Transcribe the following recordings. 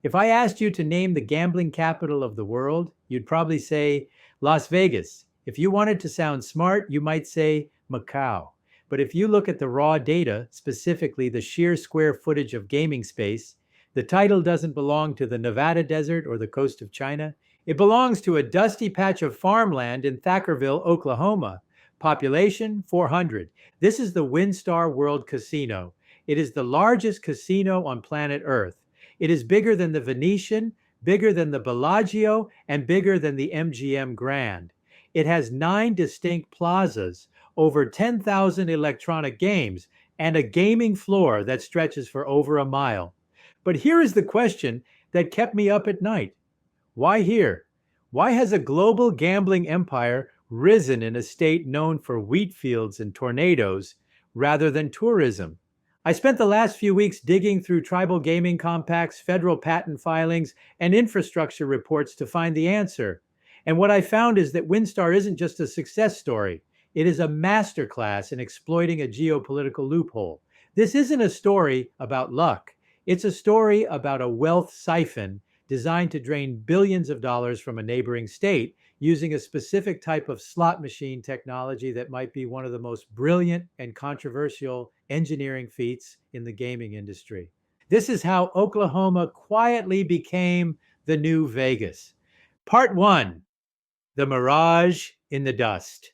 If I asked you to name the gambling capital of the world, you'd probably say Las Vegas. If you wanted to sound smart, you might say Macau. But if you look at the raw data, specifically the sheer square footage of gaming space, the title doesn't belong to the Nevada desert or the coast of China. It belongs to a dusty patch of farmland in Thackerville, Oklahoma. Population 400. This is the WinStar World Casino. It is the largest casino on planet Earth. It is bigger than the Venetian, bigger than the Bellagio, and bigger than the MGM Grand. It has 9 distinct plazas, over 10,000 electronic games, and a gaming floor that stretches for over a mile. But here is the question that kept me up at night. Why here? Why has a global gambling empire risen in a state known for wheat fields and tornadoes rather than tourism? I spent the last few weeks digging through tribal gaming compacts, federal patent filings, and infrastructure reports to find the answer. And what I found is that WinStar isn't just a success story. It is a masterclass in exploiting a geopolitical loophole. This isn't a story about luck. It's a story about a wealth siphon designed to drain billions of dollars from a neighboring state using a specific type of slot machine technology that might be one of the most brilliant and controversial engineering feats in the gaming industry. This is how Oklahoma quietly became the new Vegas. Part 1: The Mirage in the Dust.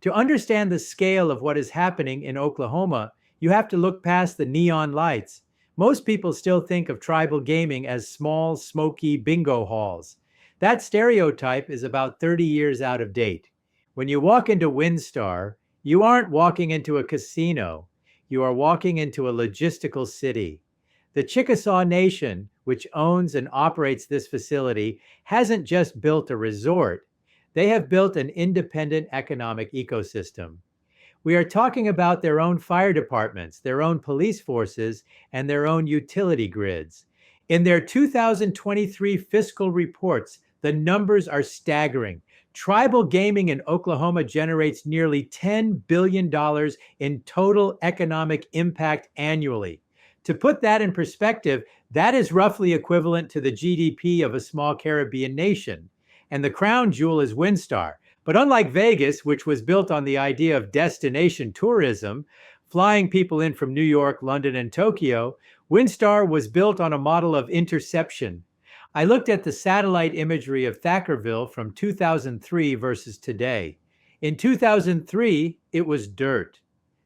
To understand the scale of what is happening in Oklahoma, you have to look past the neon lights. Most people still think of tribal gaming as small, smoky bingo halls. That stereotype is about 30 years out of date. When you walk into WinStar, you aren't walking into a casino. You are walking into a logistical city. The Chickasaw Nation, which owns and operates this facility, hasn't just built a resort. They have built an independent economic ecosystem. We are talking about their own fire departments, their own police forces, and their own utility grids. In their 2023 fiscal reports, the numbers are staggering. Tribal gaming in Oklahoma generates nearly $10 billion in total economic impact annually. To put that in perspective, that is roughly equivalent to the GDP of a small Caribbean nation. And the crown jewel is WinStar. But unlike Vegas, which was built on the idea of destination tourism, flying people in from New York, London, and Tokyo, WinStar was built on a model of interception. I looked at the satellite imagery of Thackerville from 2003 versus today. In 2003, it was dirt.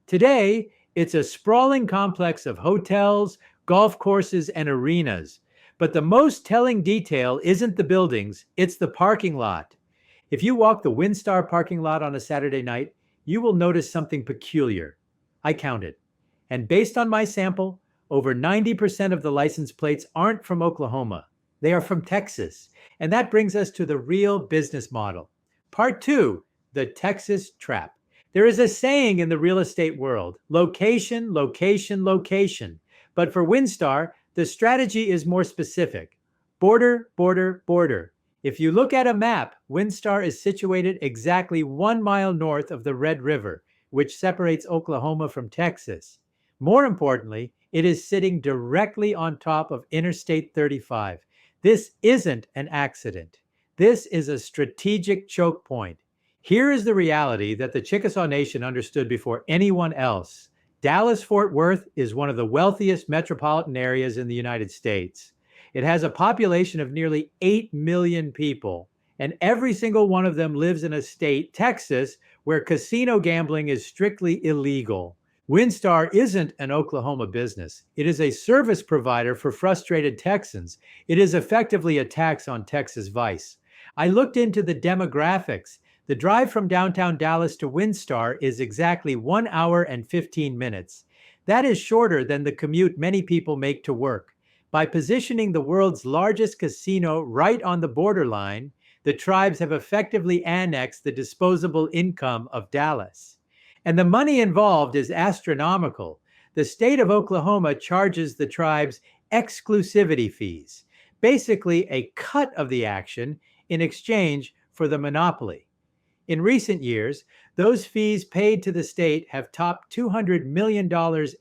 Today, it's a sprawling complex of hotels, golf courses, and arenas. But the most telling detail isn't the buildings, it's the parking lot. If you walk the WinStar parking lot on a Saturday night, you will notice something peculiar. I counted. And based on my sample, over 90% of the license plates aren't from Oklahoma. They are from Texas. And that brings us to the real business model. Part 2, the Texas trap. There is a saying in the real estate world, location, location, location. But for WinStar, the strategy is more specific. Border, border, border. If you look at a map, WinStar is situated exactly 1 mile north of the Red River, which separates Oklahoma from Texas. More importantly, it is sitting directly on top of Interstate 35. This isn't an accident. This is a strategic choke point. Here is the reality that the Chickasaw Nation understood before anyone else. Dallas-Fort Worth is one of the wealthiest metropolitan areas in the United States. It has a population of nearly 8 million people, and every single one of them lives in a state, Texas, where casino gambling is strictly illegal. WinStar isn't an Oklahoma business. It is a service provider for frustrated Texans. It is effectively a tax on Texas vice. I looked into the demographics. The drive from downtown Dallas to WinStar is exactly 1 hour and 15 minutes. That is shorter than the commute many people make to work. By positioning the world's largest casino right on the borderline, the tribes have effectively annexed the disposable income of Dallas. And the money involved is astronomical. The state of Oklahoma charges the tribes exclusivity fees, basically a cut of the action in exchange for the monopoly. In recent years, those fees paid to the state have topped $200 million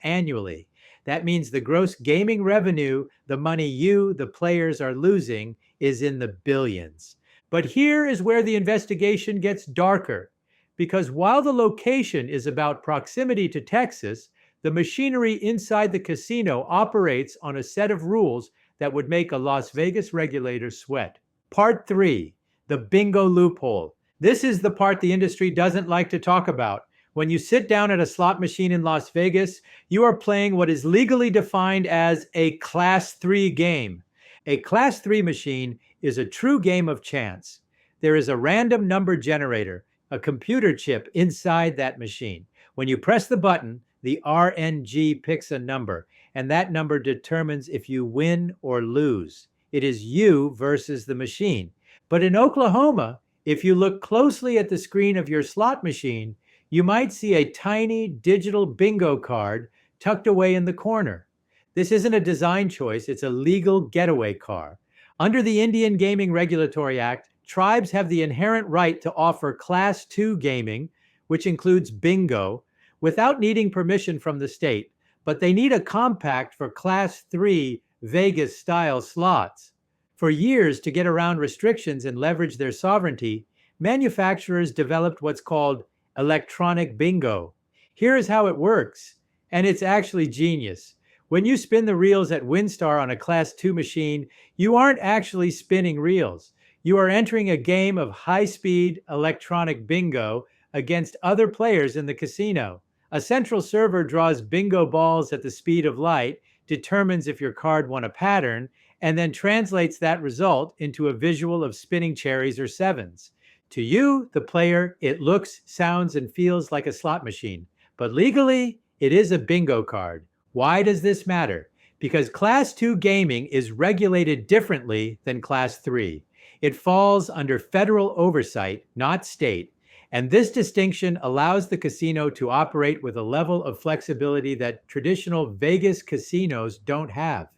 annually. That means the gross gaming revenue, the money you, the players, are losing, is in the billions. But here is where the investigation gets darker. Because while the location is about proximity to Texas, the machinery inside the casino operates on a set of rules that would make a Las Vegas regulator sweat. Part 3, the bingo loophole. This is the part the industry doesn't like to talk about. When you sit down at a slot machine in Las Vegas, you are playing what is legally defined as a Class 3 game. A Class 3 machine is a true game of chance. There is a random number generator, a computer chip inside that machine. When you press the button, the RNG picks a number, and that number determines if you win or lose. It is you versus the machine. But in Oklahoma, if you look closely at the screen of your slot machine, you might see a tiny digital bingo card tucked away in the corner. This isn't a design choice, it's a legal getaway car. Under the Indian Gaming Regulatory Act, tribes have the inherent right to offer Class 2 gaming, which includes bingo, without needing permission from the state, but they need a compact for Class 3 Vegas-style slots. For years, to get around restrictions and leverage their sovereignty, manufacturers developed what's called electronic bingo. Here is how it works, and it's actually genius. When you spin the reels at WinStar on a Class 2 machine, you aren't actually spinning reels. You are entering a game of high-speed electronic bingo against other players in the casino. A central server draws bingo balls at the speed of light, determines if your card won a pattern, and then translates that result into a visual of spinning cherries or sevens. To you, the player, it looks, sounds, and feels like a slot machine. But legally, it is a bingo card. Why does this matter? Because Class 2 gaming is regulated differently than Class 3. It falls under federal oversight, not state. And this distinction allows the casino to operate with a level of flexibility that traditional Vegas casinos don't have.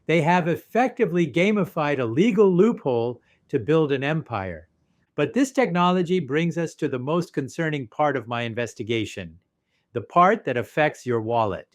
They have effectively gamified a legal loophole to build an empire. But this technology brings us to the most concerning part of my investigation, the part that affects your wallet.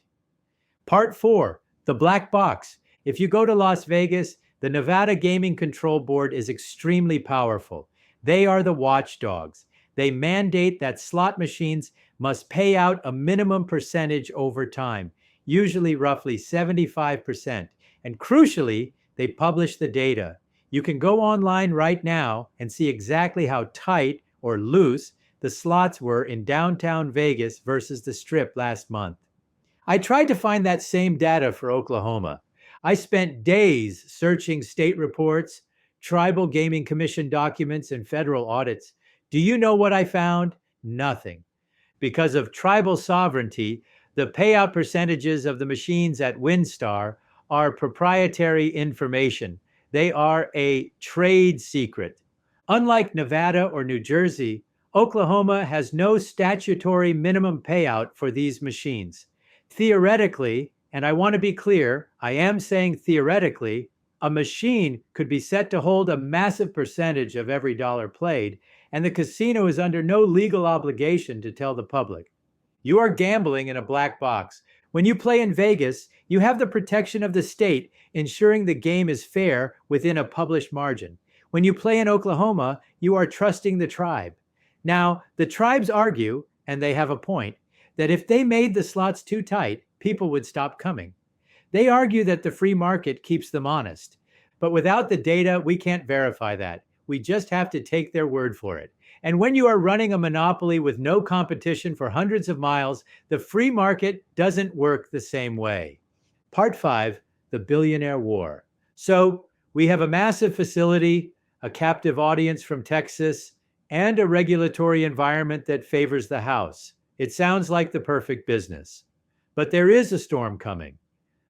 Part 4, the black box. If you go to Las Vegas, the Nevada Gaming Control Board is extremely powerful. They are the watchdogs. They mandate that slot machines must pay out a minimum percentage over time, usually roughly 75%. And crucially, they publish the data. You can go online right now and see exactly how tight or loose the slots were in downtown Vegas versus the Strip last month. I tried to find that same data for Oklahoma. I spent days searching state reports, tribal gaming commission documents, and federal audits. Do you know what I found? Nothing. Because of tribal sovereignty, the payout percentages of the machines at WinStar are proprietary information. They are a trade secret. Unlike Nevada or New Jersey, Oklahoma has no statutory minimum payout for these machines. Theoretically, and I want to be clear, I am saying theoretically, a machine could be set to hold a massive percentage of every dollar played, and the casino is under no legal obligation to tell the public. You are gambling in a black box. When you play in Vegas, you have the protection of the state, ensuring the game is fair within a published margin. When you play in Oklahoma, you are trusting the tribe. Now, the tribes argue, and they have a point, that if they made the slots too tight, people would stop coming. They argue that the free market keeps them honest. But without the data, we can't verify that. We just have to take their word for it. And when you are running a monopoly with no competition for hundreds of miles, the free market doesn't work the same way. Part 5, the billionaire war. So we have a massive facility, a captive audience from Texas, and a regulatory environment that favors the house. It sounds like the perfect business. But there is a storm coming.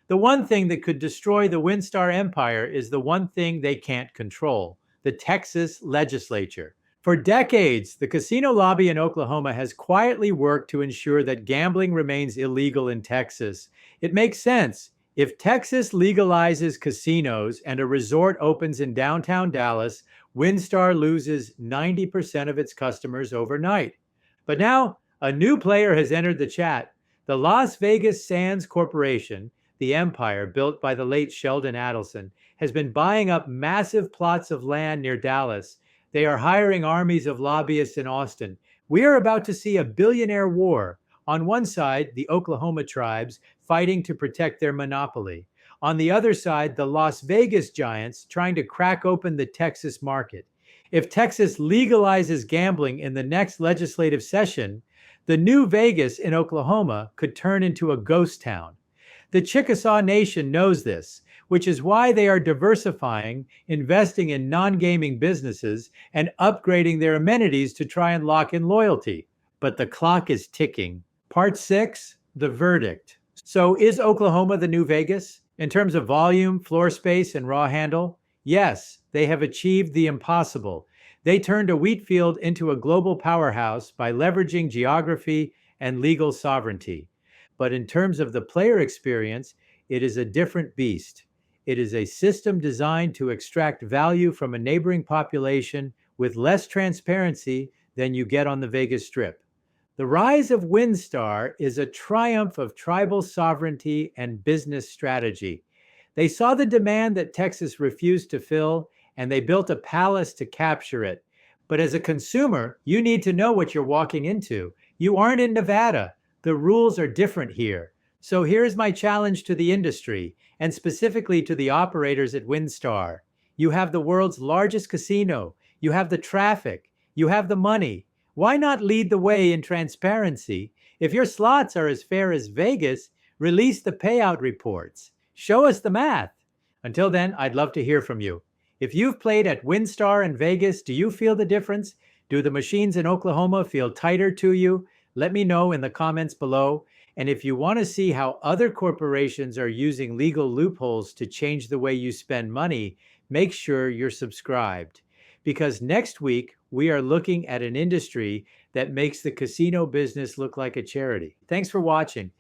The one thing that could destroy the WinStar empire is the one thing they can't control, the Texas legislature. For decades, the casino lobby in Oklahoma has quietly worked to ensure that gambling remains illegal in Texas. It makes sense. If Texas legalizes casinos and a resort opens in downtown Dallas, WinStar loses 90% of its customers overnight. But now, a new player has entered the chat. The Las Vegas Sands Corporation, the empire built by the late Sheldon Adelson, has been buying up massive plots of land near Dallas. They are hiring armies of lobbyists in Austin. We are about to see a billionaire war. On one side, the Oklahoma tribes fighting to protect their monopoly. On the other side, the Las Vegas giants trying to crack open the Texas market. If Texas legalizes gambling in the next legislative session, the new Vegas in Oklahoma could turn into a ghost town. The Chickasaw Nation knows this, which is why they are diversifying, investing in non-gaming businesses, and upgrading their amenities to try and lock in loyalty. But the clock is ticking. Part 6, the verdict. So is Oklahoma the new Vegas? In terms of volume, floor space, and raw handle? Yes, they have achieved the impossible. They turned a wheat field into a global powerhouse by leveraging geography and legal sovereignty. But in terms of the player experience, it is a different beast. It is a system designed to extract value from a neighboring population with less transparency than you get on the Vegas Strip. The rise of WinStar is a triumph of tribal sovereignty and business strategy. They saw the demand that Texas refused to fill, and they built a palace to capture it. But as a consumer, you need to know what you're walking into. You aren't in Nevada. The rules are different here. So here's my challenge to the industry, and specifically to the operators at WinStar. You have the world's largest casino. You have the traffic. You have the money. Why not lead the way in transparency? If your slots are as fair as Vegas, release the payout reports. Show us the math. Until then, I'd love to hear from you. If you've played at WinStar in Vegas, do you feel the difference? Do the machines in Oklahoma feel tighter to you? Let me know in the comments below. And if you want to see how other corporations are using legal loopholes to change the way you spend money, make sure you're subscribed. Because next week, we are looking at an industry that makes the casino business look like a charity. Thanks for watching.